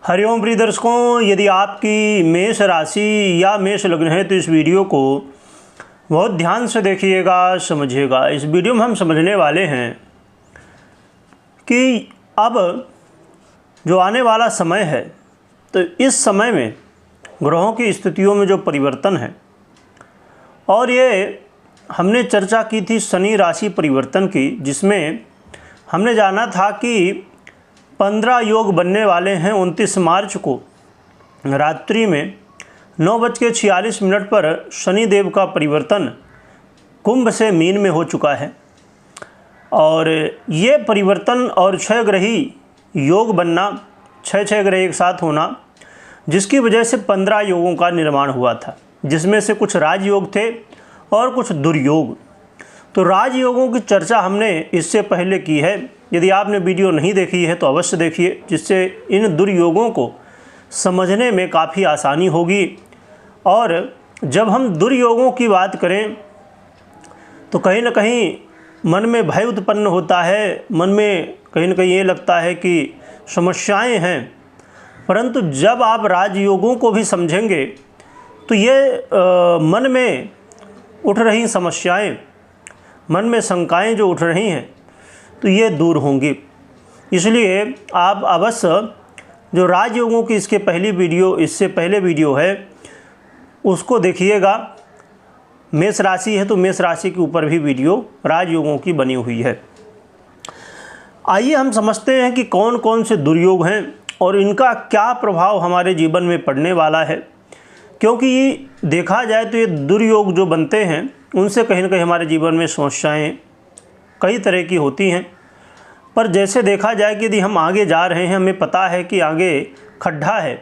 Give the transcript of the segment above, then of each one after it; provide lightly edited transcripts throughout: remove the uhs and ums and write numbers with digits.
हरिओम प्रिय दर्शकों, यदि आपकी मेष राशि या मेष लग्न है तो इस वीडियो को बहुत ध्यान से देखिएगा, समझिएगा। इस वीडियो में हम समझने वाले हैं कि अब जो आने वाला समय है तो इस समय में ग्रहों की स्थितियों में जो परिवर्तन है, और ये हमने चर्चा की थी शनि राशि परिवर्तन की, जिसमें हमने जाना था कि 15 योग बनने वाले हैं 29 मार्च को रात्रि में 9:46 पर शनि देव का परिवर्तन कुंभ से मीन में हो चुका है। और ये परिवर्तन और 6 ग्रही योग बनना, 6 ग्रह एक साथ होना, जिसकी वजह से 15 योगों का निर्माण हुआ था, जिसमें से कुछ राजयोग थे और कुछ दुर्योग। तो राजयोगों की चर्चा हमने इससे पहले की है। यदि आपने वीडियो नहीं देखी है तो अवश्य देखिए, जिससे इन दुर्योगों को समझने में काफ़ी आसानी होगी। और जब हम दुर्योगों की बात करें तो कहीं ना कहीं मन में भय उत्पन्न होता है, मन में कहीं ना कहीं ये लगता है कि समस्याएं हैं। परंतु जब आप राजयोगों को भी समझेंगे तो ये मन में उठ रही समस्याएं, मन में शंकाएं जो उठ रही हैं, तो ये दूर होंगी। इसलिए आप अवश्य जो राजयोगों की इससे पहले वीडियो है उसको देखिएगा। मेष राशि है तो मेष राशि के ऊपर भी वीडियो राजयोगों की बनी हुई है। आइए हम समझते हैं कि कौन कौन से दुर्योग हैं और इनका क्या प्रभाव हमारे जीवन में पड़ने वाला है। क्योंकि देखा जाए तो ये दुर्योग जो बनते हैं उनसे कहीं ना कहीं हमारे जीवन में समस्याएं कई तरह की होती हैं। पर जैसे देखा जाए कि यदि हम आगे जा रहे हैं, हमें पता है कि आगे खड्डा है,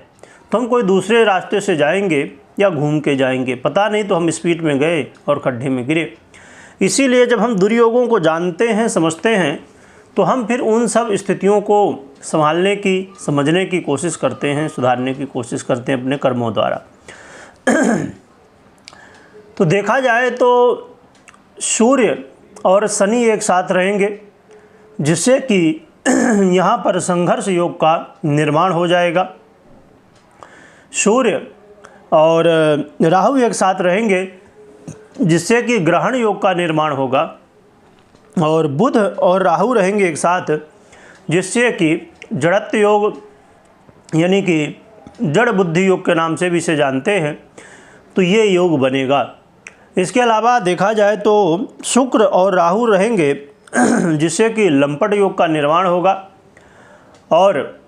तो हम कोई दूसरे रास्ते से जाएंगे या घूम के जाएंगे, पता नहीं तो हम स्पीड में गए और खड्डे में गिरे। इसीलिए जब हम दुर्योगों को जानते हैं, समझते हैं, तो हम फिर उन सब स्थितियों को संभालने की, समझने की कोशिश करते हैं, सुधारने की कोशिश करते हैं अपने कर्मों द्वारा। तो देखा जाए तो सूर्य और शनि एक साथ रहेंगे, जिससे कि यहाँ पर संघर्ष योग का निर्माण हो जाएगा। सूर्य और राहु एक साथ रहेंगे, जिससे कि ग्रहण योग का निर्माण होगा। और बुध और राहु रहेंगे एक साथ, जिससे कि जड़त्व योग, यानी कि जड़ बुद्धि योग के नाम से भी इसे जानते हैं, तो ये योग बनेगा। इसके अलावा देखा जाए तो शुक्र और राहु रहेंगे, जिससे कि लंपट योग का निर्माण होगा। और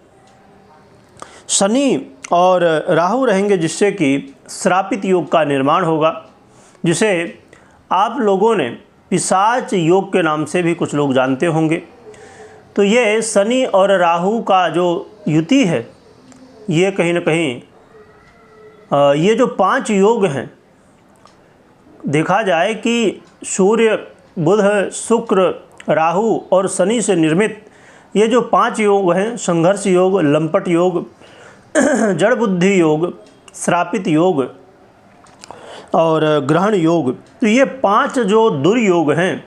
शनि और राहु रहेंगे, जिससे कि श्रापित योग का निर्माण होगा, जिसे आप लोगों ने पिशाच योग के नाम से भी कुछ लोग जानते होंगे। तो ये शनि और राहु का जो युति है, ये कहीं ना कहीं ये जो 5 योग हैं, देखा जाए कि सूर्य, बुध, शुक्र, राहु और शनि से निर्मित ये जो 5 योग हैं, संघर्ष योग, लंपट योग, जड़ बुद्धि योग, श्रापित योग और ग्रहण योग, तो ये 5 जो दुर्योग हैं,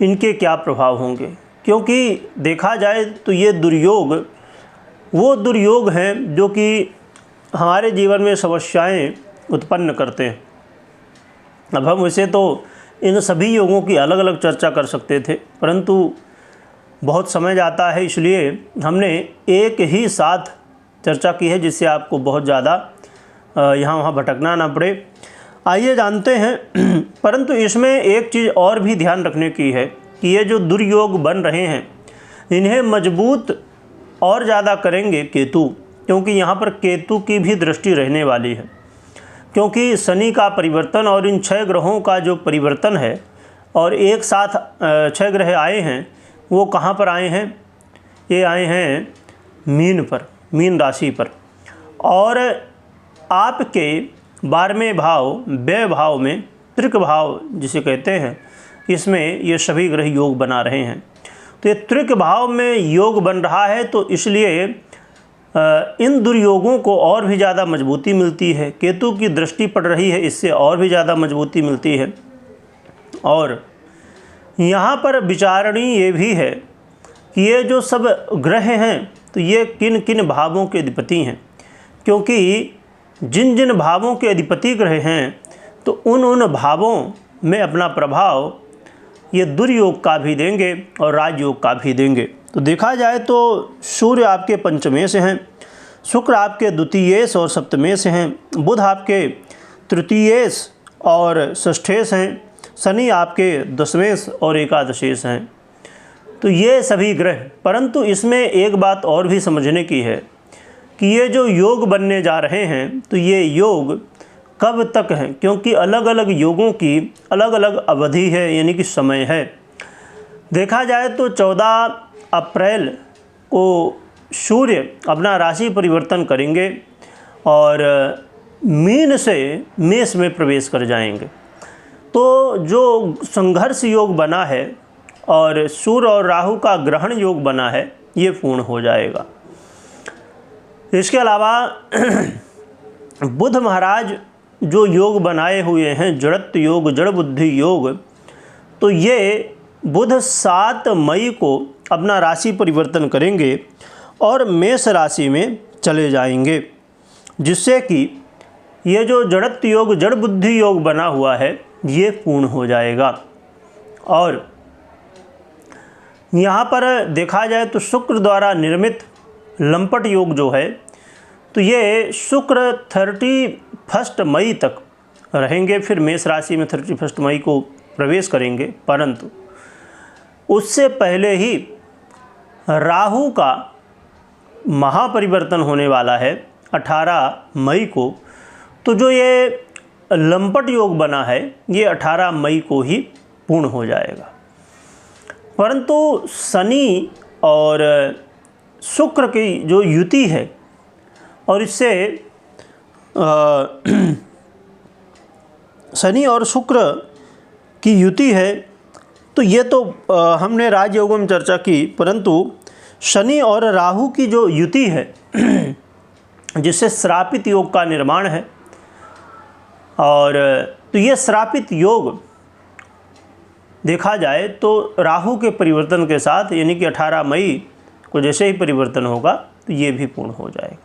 इनके क्या प्रभाव होंगे। क्योंकि देखा जाए तो ये दुर्योग वो दुर्योग हैं जो कि हमारे जीवन में समस्याएं उत्पन्न करते हैं। अब हम वैसे तो इन सभी योगों की अलग अलग चर्चा कर सकते थे, परंतु बहुत समय जाता है, इसलिए हमने एक ही साथ चर्चा की है, जिससे आपको बहुत ज़्यादा यहाँ वहाँ भटकना ना पड़े। आइए जानते हैं। परंतु इसमें एक चीज़ और भी ध्यान रखने की है कि ये जो दुर्योग बन रहे हैं, इन्हें मजबूत और ज़्यादा करेंगे केतु, क्योंकि यहाँ पर केतु की भी दृष्टि रहने वाली है। क्योंकि शनि का परिवर्तन और इन 6 ग्रहों का जो परिवर्तन है, और एक साथ 6 ग्रह आए हैं, वो कहाँ पर आए हैं? ये आए हैं मीन पर, मीन राशि पर। और आपके 12वें भाव, व्यय भाव में, त्रिक भाव जिसे कहते हैं, इसमें ये सभी ग्रह योग बना रहे हैं। तो ये त्रिक भाव में योग बन रहा है, तो इसलिए इन दुर्योगों को और भी ज़्यादा मजबूती मिलती है। केतु की दृष्टि पड़ रही है, इससे और भी ज़्यादा मजबूती मिलती है। और यहाँ पर विचारणीय ये भी है कि ये जो सब ग्रह हैं, तो ये किन किन भावों के अधिपति हैं, क्योंकि जिन जिन भावों के अधिपति ग्रह हैं तो उन उन भावों में अपना प्रभाव ये दुर्योग का भी देंगे और राजयोग का भी देंगे। तो देखा जाए तो सूर्य आपके पंचमेश हैं, शुक्र आपके द्वितीयेश और सप्तमेश हैं, बुध आपके तृतीयेश और षष्ठेश हैं, शनि आपके दशमेश और एकादशेश हैं। तो ये सभी ग्रह, परंतु इसमें एक बात और भी समझने की है कि ये जो योग बनने जा रहे हैं तो ये योग कब तक हैं, क्योंकि अलग अलग योगों की अलग अलग अवधि है, यानी कि समय है। देखा जाए तो 14 अप्रैल को सूर्य अपना राशि परिवर्तन करेंगे और मीन से मेष में प्रवेश कर जाएंगे। तो जो संघर्ष योग बना है और सूर्य और राहु का ग्रहण योग बना है, ये पूर्ण हो जाएगा। इसके अलावा बुध महाराज जो योग बनाए हुए हैं, जड़त्व योग, जड़ बुद्धि योग, तो ये बुध 7 मई को अपना राशि परिवर्तन करेंगे और मेष राशि में चले जाएंगे, जिससे कि ये जो जड़त्व योग, जड़ बुद्धि योग बना हुआ है, ये पूर्ण हो जाएगा। और यहाँ पर देखा जाए तो शुक्र द्वारा निर्मित लंपट योग जो है, तो ये शुक्र 31 मई तक रहेंगे, फिर मेष राशि में 31 मई को प्रवेश करेंगे। परंतु उससे पहले ही राहु का महापरिवर्तन होने वाला है 18 मई को। तो जो ये लंपट योग बना है, ये 18 मई को ही पूर्ण हो जाएगा। परंतु शनि और शुक्र की जो युति है, और इससे शनि और शुक्र की युति है, तो ये तो हमने राजयोगों में चर्चा की, परंतु शनि और राहु की जो युति है जिससे श्रापित योग का निर्माण है, और तो ये श्रापित योग देखा जाए तो राहु के परिवर्तन के साथ, यानी कि 18 मई को जैसे ही परिवर्तन होगा तो ये भी पूर्ण हो जाएगा।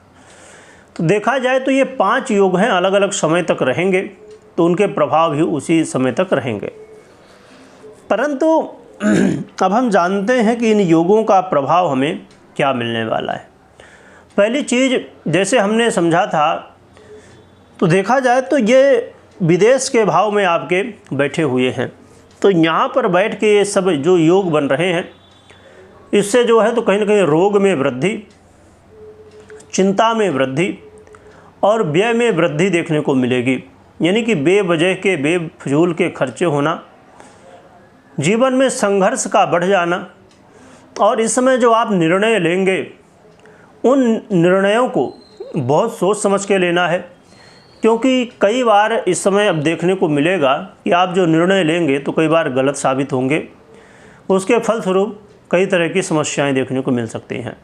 तो देखा जाए तो ये 5 योग हैं, अलग अलग समय तक रहेंगे, तो उनके प्रभाव भी उसी समय तक रहेंगे। परंतु अब हम जानते हैं कि इन योगों का प्रभाव हमें क्या मिलने वाला है। पहली चीज़, जैसे हमने समझा था, तो देखा जाए तो ये विदेश के भाव में आपके बैठे हुए हैं, तो यहाँ पर बैठ के ये सब जो योग बन रहे हैं, इससे जो है तो कहीं ना कहीं रोग में वृद्धि, चिंता में वृद्धि और व्यय में वृद्धि देखने को मिलेगी। यानी कि बेवजह के, बेफजूल के खर्चे होना, जीवन में संघर्ष का बढ़ जाना, और इस समय जो आप निर्णय लेंगे, उन निर्णयों को बहुत सोच समझ के लेना है, क्योंकि कई बार इस समय अब देखने को मिलेगा कि आप जो निर्णय लेंगे तो कई बार गलत साबित होंगे, उसके फलस्वरूप कई तरह की समस्याएं देखने को मिल सकती हैं।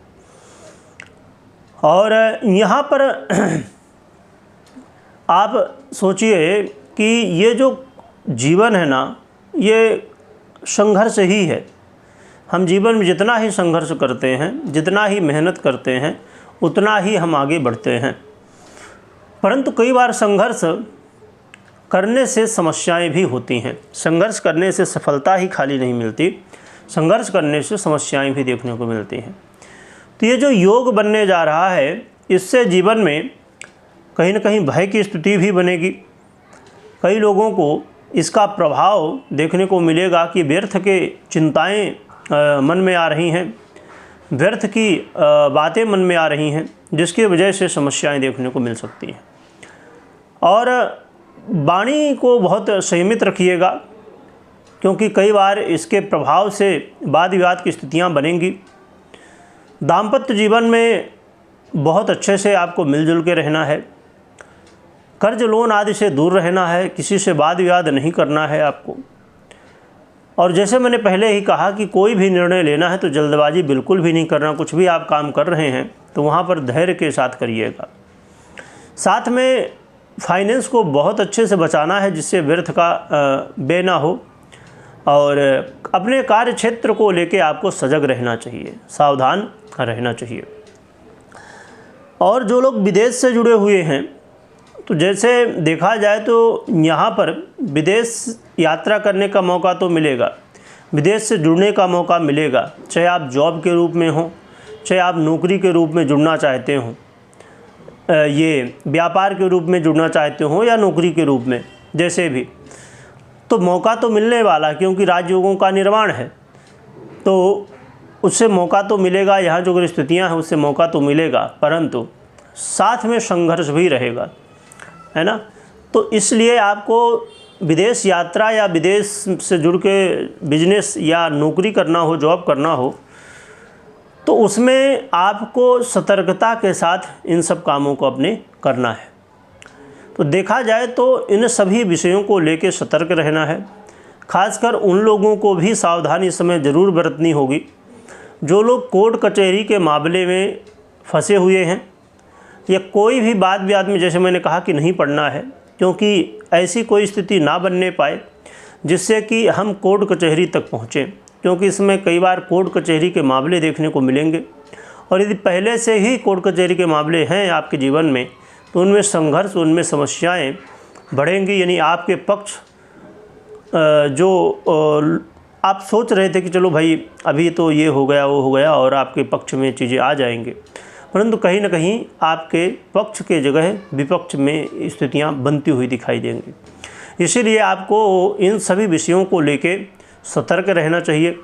और यहाँ पर आप सोचिए कि ये जो जीवन है ना, ये संघर्ष ही है। हम जीवन में जितना ही संघर्ष करते हैं, जितना ही मेहनत करते हैं, उतना ही हम आगे बढ़ते हैं। परंतु कई बार संघर्ष करने से समस्याएं भी होती हैं। संघर्ष करने से सफलता ही खाली नहीं मिलती, संघर्ष करने से समस्याएं भी देखने को मिलती हैं। तो ये जो योग बनने जा रहा है, इससे जीवन में कहीं ना कहीं भय की स्थिति भी बनेगी। कई लोगों को इसका प्रभाव देखने को मिलेगा कि व्यर्थ के चिंताएं मन में आ रही हैं, व्यर्थ की बातें मन में आ रही हैं, जिसकी वजह से समस्याएं देखने को मिल सकती हैं। और वाणी को बहुत संयमित रखिएगा, क्योंकि कई बार इसके प्रभाव से वाद विवाद की स्थितियां बनेंगी। दाम्पत्य जीवन में बहुत अच्छे से आपको मिलजुल के रहना है, कर्ज लोन आदि से दूर रहना है, किसी से वाद विवाद नहीं करना है आपको। और जैसे मैंने पहले ही कहा कि कोई भी निर्णय लेना है तो जल्दबाजी बिल्कुल भी नहीं करना। कुछ भी आप काम कर रहे हैं तो वहाँ पर धैर्य के साथ करिएगा। साथ में फाइनेंस को बहुत अच्छे से बचाना है, जिससे व्यर्थ का व्यय ना हो। और अपने कार्य क्षेत्र को लेके आपको सजग रहना चाहिए, सावधान रहना चाहिए। और जो लोग विदेश से जुड़े हुए हैं, तो जैसे देखा जाए तो यहाँ पर विदेश यात्रा करने का मौका तो मिलेगा, विदेश से जुड़ने का मौका मिलेगा, चाहे आप जॉब के रूप में हो, चाहे आप नौकरी के रूप में जुड़ना चाहते हो, ये व्यापार के रूप में जुड़ना चाहते हो या नौकरी के रूप में, जैसे भी, तो मौका तो मिलने वाला, क्योंकि राजयोगों का निर्माण है, तो उससे मौका तो मिलेगा। यहाँ जो स्थितियाँ हैं उससे मौका तो मिलेगा, परंतु साथ में संघर्ष भी रहेगा, है ना। तो इसलिए आपको विदेश यात्रा या विदेश से जुड़ के बिजनेस या नौकरी करना हो, जॉब करना हो, तो उसमें आपको सतर्कता के साथ इन सब कामों को अपने करना है। तो देखा जाए तो इन सभी विषयों को लेकर सतर्क रहना है। खासकर उन लोगों को भी सावधानी इस समय ज़रूर बरतनी होगी जो लोग कोर्ट कचहरी के मामले में फंसे हुए हैं, या कोई भी बात विवाद में, जैसे मैंने कहा कि नहीं पड़ना है, क्योंकि ऐसी कोई स्थिति ना बनने पाए जिससे कि हम कोर्ट कचहरी तक पहुँचें, क्योंकि इसमें कई बार कोर्ट कचहरी के मामले देखने को मिलेंगे। और यदि पहले से ही कोर्ट कचहरी के मामले हैं आपके जीवन में, तो उनमें संघर्ष, उनमें समस्याएं बढ़ेंगी। यानी आपके पक्ष जो आप सोच रहे थे कि चलो भाई अभी तो ये हो गया वो हो गया, और आपके पक्ष में चीज़ें आ जाएंगे, परंतु कहीं ना कहीं आपके पक्ष के जगह विपक्ष में स्थितियां बनती हुई दिखाई देंगी। इसीलिए आपको इन सभी विषयों को लेके सतर्क रहना चाहिए,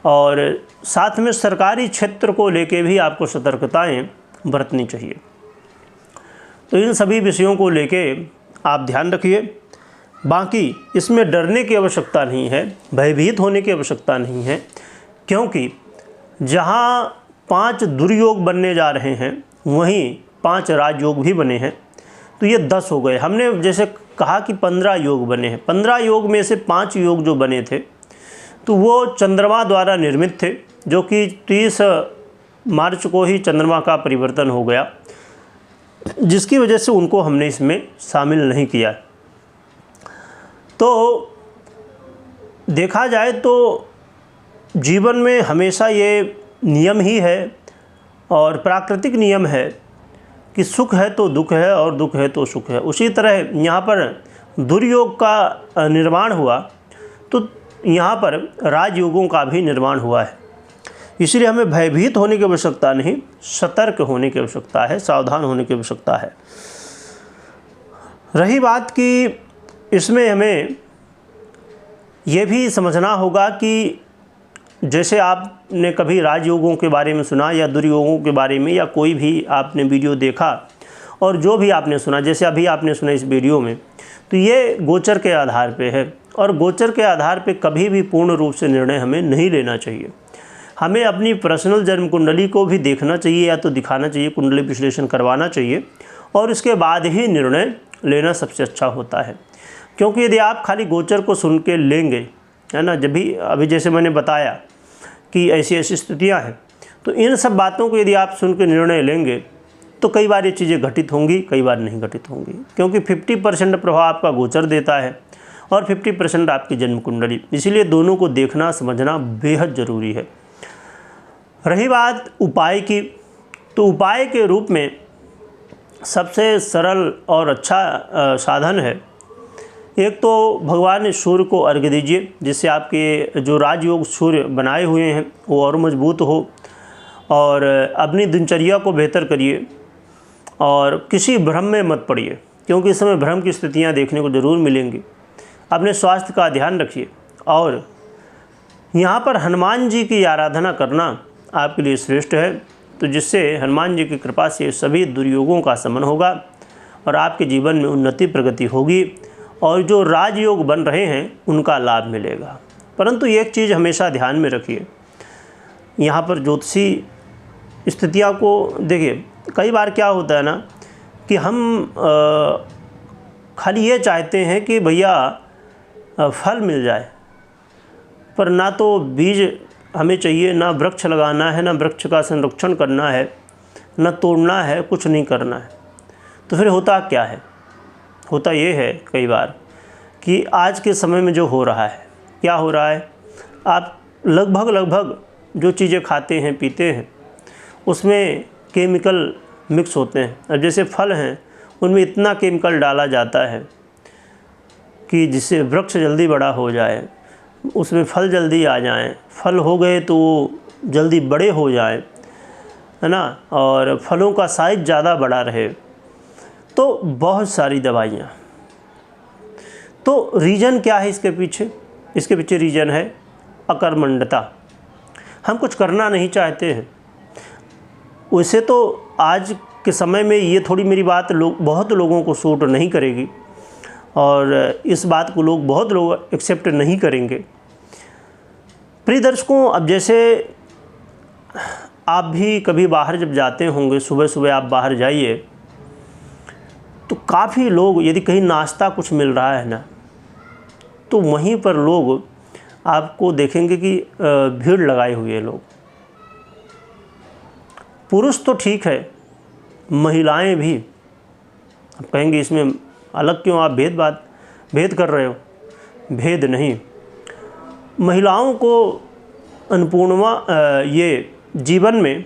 और साथ में सरकारी क्षेत्र को लेके भी आपको सतर्कताएं बरतनी चाहिए। तो इन सभी विषयों को लेके आप ध्यान रखिए। बाकी इसमें डरने की आवश्यकता नहीं है, भयभीत होने की आवश्यकता नहीं है, क्योंकि जहाँ 5 दुर्योग बनने जा रहे हैं वहीं 5 राजयोग भी बने हैं, तो ये 10 हो गए। हमने जैसे कहा कि 15 योग बने हैं, 15 योग में से 5 योग जो बने थे तो वो चंद्रमा द्वारा निर्मित थे, जो कि 30 मार्च को ही चंद्रमा का परिवर्तन हो गया, जिसकी वजह से उनको हमने इसमें शामिल नहीं किया। तो देखा जाए तो जीवन में हमेशा ये नियम ही है, और प्राकृतिक नियम है कि सुख है तो दुख है और दुख है तो सुख है। उसी तरह यहाँ पर दुर्योग का निर्माण हुआ, तो यहाँ पर राजयोगों का भी निर्माण हुआ है। इसलिए हमें भयभीत होने की आवश्यकता नहीं, सतर्क होने की आवश्यकता है, सावधान होने की आवश्यकता है। रही बात कि इसमें हमें ये भी समझना होगा कि जैसे आपने कभी राजयोगों के बारे में सुना या दुर्योगों के बारे में, या कोई भी आपने वीडियो देखा और जो भी आपने सुना, जैसे अभी आपने सुना इस वीडियो में, तो ये गोचर के आधार पे है, और गोचर के आधार पे कभी भी पूर्ण रूप से निर्णय हमें नहीं लेना चाहिए। हमें अपनी पर्सनल जन्म कुंडली को भी देखना चाहिए, या तो दिखाना चाहिए, कुंडली विश्लेषण करवाना चाहिए, और इसके बाद ही निर्णय लेना सबसे अच्छा होता है। क्योंकि यदि आप खाली गोचर को सुन के लेंगे, है ना, जब भी अभी जैसे मैंने बताया कि ऐसी ऐसी स्थितियां हैं, तो इन सब बातों को यदि आप सुन के निर्णय लेंगे तो कई बार ये चीज़ें घटित होंगी, कई बार नहीं घटित होंगी, क्योंकि 50% प्रभाव आपका गोचर देता है और 50% आपकी जन्म कुंडली। इसीलिए दोनों को देखना समझना बेहद ज़रूरी है। रही बात उपाय की, तो उपाय के रूप में सबसे सरल और अच्छा साधन है, एक तो भगवान सूर्य को अर्घ्य दीजिए, जिससे आपके जो राजयोग सूर्य बनाए हुए हैं वो और मजबूत हो, और अपनी दिनचर्या को बेहतर करिए, और किसी भ्रम में मत पड़िए, क्योंकि इस समय भ्रम की स्थितियां देखने को ज़रूर मिलेंगी। अपने स्वास्थ्य का ध्यान रखिए, और यहाँ पर हनुमान जी की आराधना करना आपके लिए श्रेष्ठ है, तो जिससे हनुमान जी की कृपा से सभी दुर्योगों का शमन होगा और आपके जीवन में उन्नति प्रगति होगी, और जो राजयोग बन रहे हैं उनका लाभ मिलेगा। परंतु एक चीज़ हमेशा ध्यान में रखिए, यहाँ पर ज्योतिषी स्थितियाँ को देखिए, कई बार क्या होता है ना कि हम खाली ये चाहते हैं कि भैया फल मिल जाए, पर ना तो बीज हमें चाहिए, ना वृक्ष लगाना है, ना वृक्ष का संरक्षण करना है, ना तोड़ना है, कुछ नहीं करना है। तो फिर होता क्या है? होता ये है कई बार कि आज के समय में जो हो रहा है, क्या हो रहा है, आप लगभग जो चीज़ें खाते हैं पीते हैं उसमें केमिकल मिक्स होते हैं। अब जैसे फल हैं उनमें इतना केमिकल डाला जाता है कि जिससे वृक्ष जल्दी बड़ा हो जाए, उसमें फल जल्दी आ जाएं, फल हो गए तो जल्दी बड़े हो जाएं, है ना, और फलों का साइज ज़्यादा बड़ा रहे। तो बहुत सारी दवाइयाँ। तो रीज़न क्या है इसके पीछे? इसके पीछे रीज़न है अकर्मण्यता। हम कुछ करना नहीं चाहते हैं। वैसे तो आज के समय में ये थोड़ी मेरी बात बहुत लोगों को सूट नहीं करेगी और इस बात को बहुत लोग एक्सेप्ट नहीं करेंगे। प्रिय दर्शकों, अब जैसे आप भी कभी बाहर जब जाते होंगे, सुबह सुबह आप बाहर जाइए तो काफ़ी लोग, यदि कहीं नाश्ता कुछ मिल रहा है ना, तो वहीं पर लोग आपको देखेंगे कि भीड़ लगाए हुए लोग। पुरुष तो ठीक है, महिलाएं भी। आप कहेंगे इसमें अलग क्यों, आप भेद कर रहे हो? भेद नहीं, महिलाओं को ये जीवन में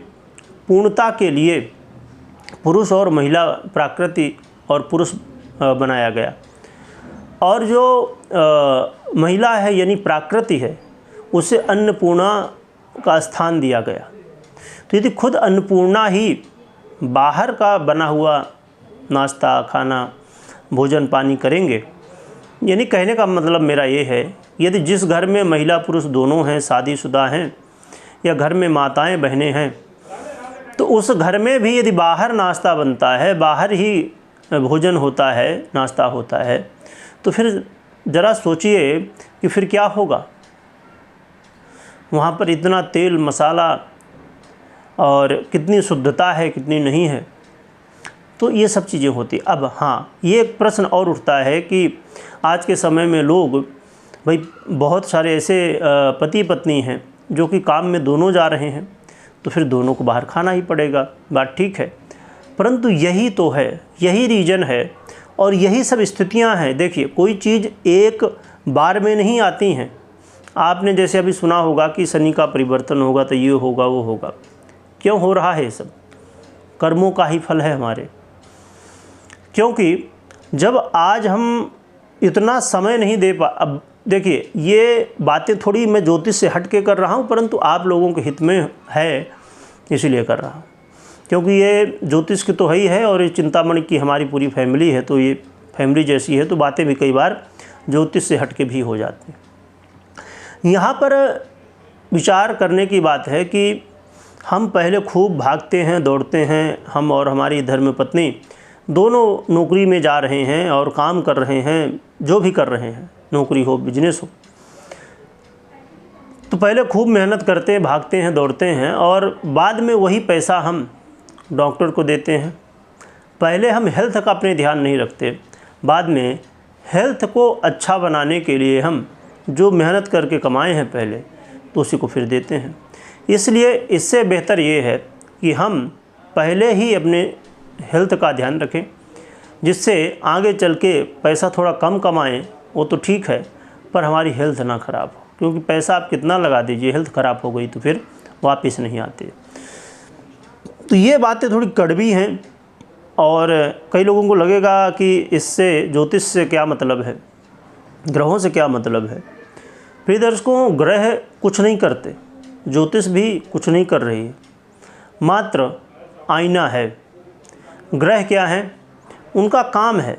पूर्णता के लिए पुरुष और महिला, प्रकृति और पुरुष बनाया गया। और जो महिला है यानी प्रकृति है, उसे अन्नपूर्णा का स्थान दिया गया। तो यदि खुद अन्नपूर्णा ही बाहर का बना हुआ नाश्ता, खाना, भोजन पानी करेंगे, यानी कहने का मतलब मेरा ये है, यदि जिस घर में महिला पुरुष दोनों हैं, शादीशुदा हैं, या घर में माताएं बहनें हैं, तो उस घर में भी यदि बाहर नाश्ता बनता है, बाहर ही भोजन होता है, नाश्ता होता है, तो फिर ज़रा सोचिए कि फिर क्या होगा। वहाँ पर इतना तेल मसाला और कितनी शुद्धता है, कितनी नहीं है। तो ये सब चीज़ें होती। अब हाँ, ये एक प्रश्न और उठता है कि आज के समय में लोग, भाई बहुत सारे ऐसे पति पत्नी हैं जो कि काम में दोनों जा रहे हैं, तो फिर दोनों को बाहर खाना ही पड़ेगा, बात ठीक है। परंतु यही तो है, यही रीज़न है और यही सब स्थितियां हैं। देखिए, कोई चीज़ एक बार में नहीं आती हैं। आपने जैसे अभी सुना होगा कि शनि का परिवर्तन होगा तो ये होगा वो होगा। क्यों हो रहा है ये सब? कर्मों का ही फल है हमारे। क्योंकि जब आज हम इतना समय नहीं दे अब देखिए, ये बातें थोड़ी मैं ज्योतिष से हट के कर रहा हूँ, परंतु आप लोगों के हित में है इसीलिए कर रहा हूँ। क्योंकि ये ज्योतिष की तो है ही है और ये चिंतामणि की हमारी पूरी फैमिली है, तो ये फैमिली जैसी है, तो बातें भी कई बार ज्योतिष से हट के भी हो जाती हैं। यहाँ पर विचार करने की बात है कि हम पहले खूब भागते हैं, दौड़ते हैं, हम और हमारी धर्मपत्नी दोनों नौकरी में जा रहे हैं और काम कर रहे हैं, जो भी कर रहे हैं, नौकरी हो बिजनेस हो, तो पहले खूब मेहनत करते हैं, भागते हैं, दौड़ते हैं और बाद में वही पैसा हम डॉक्टर को देते हैं। पहले हम हेल्थ का अपने ध्यान नहीं रखते, बाद में हेल्थ को अच्छा बनाने के लिए हम जो मेहनत करके कमाए हैं पहले, तो उसी को फिर देते हैं। इसलिए इससे बेहतर ये है कि हम पहले ही अपने हेल्थ का ध्यान रखें, जिससे आगे चल के पैसा थोड़ा कम कमाएं, वो तो ठीक है, पर हमारी हेल्थ ना ख़राब हो। क्योंकि पैसा आप कितना लगा दीजिए, हेल्थ ख़राब हो गई तो फिर वापस नहीं आते। तो ये बातें थोड़ी कड़वी हैं और कई लोगों को लगेगा कि इससे ज्योतिष से क्या मतलब है, ग्रहों से क्या मतलब है। प्रिय दर्शकों, ग्रह कुछ नहीं करते, ज्योतिष भी कुछ नहीं कर रही है, मात्र आईना है। ग्रह क्या है? उनका काम है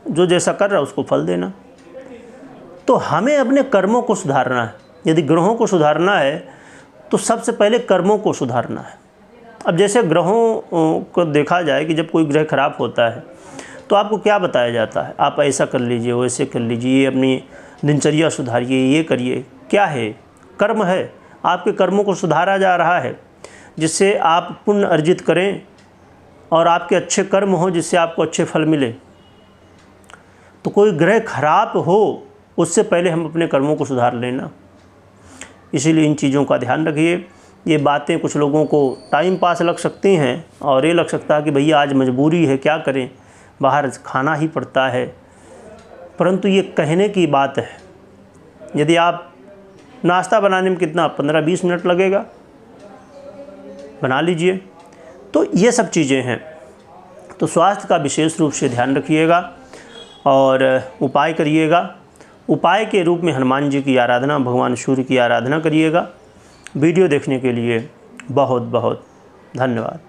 जो जैसा कर रहा है उसको फल देना। तो हमें अपने कर्मों को सुधारना है। यदि ग्रहों को सुधारना है तो सबसे पहले कर्मों को सुधारना है। अब जैसे ग्रहों को देखा जाए कि जब कोई ग्रह खराब होता है तो आपको क्या बताया जाता है? आप ऐसा कर लीजिए, वैसे कर लीजिए, अपनी दिनचर्या सुधारिए, ये करिए। क्या है? कर्म है। आपके कर्मों को सुधारा जा रहा है जिससे आप पुण्य अर्जित करें और आपके अच्छे कर्म हो जिससे आपको अच्छे फल मिले। तो कोई ग्रह खराब हो उससे पहले हम अपने कर्मों को सुधार लेना। इसीलिए इन चीज़ों का ध्यान रखिए। ये बातें कुछ लोगों को टाइम पास लग सकती हैं और ये लग सकता है कि भैया आज मजबूरी है, क्या करें, बाहर खाना ही पड़ता है, परंतु ये कहने की बात है। यदि आप नाश्ता बनाने में कितना 15-20 मिनट लगेगा, बना लीजिए। तो ये सब चीज़ें हैं। तो स्वास्थ्य का विशेष रूप से ध्यान रखिएगा और उपाय करिएगा। उपाय के रूप में हनुमान जी की आराधना, भगवान सूर्य की आराधना करिएगा। वीडियो देखने के लिए बहुत बहुत धन्यवाद।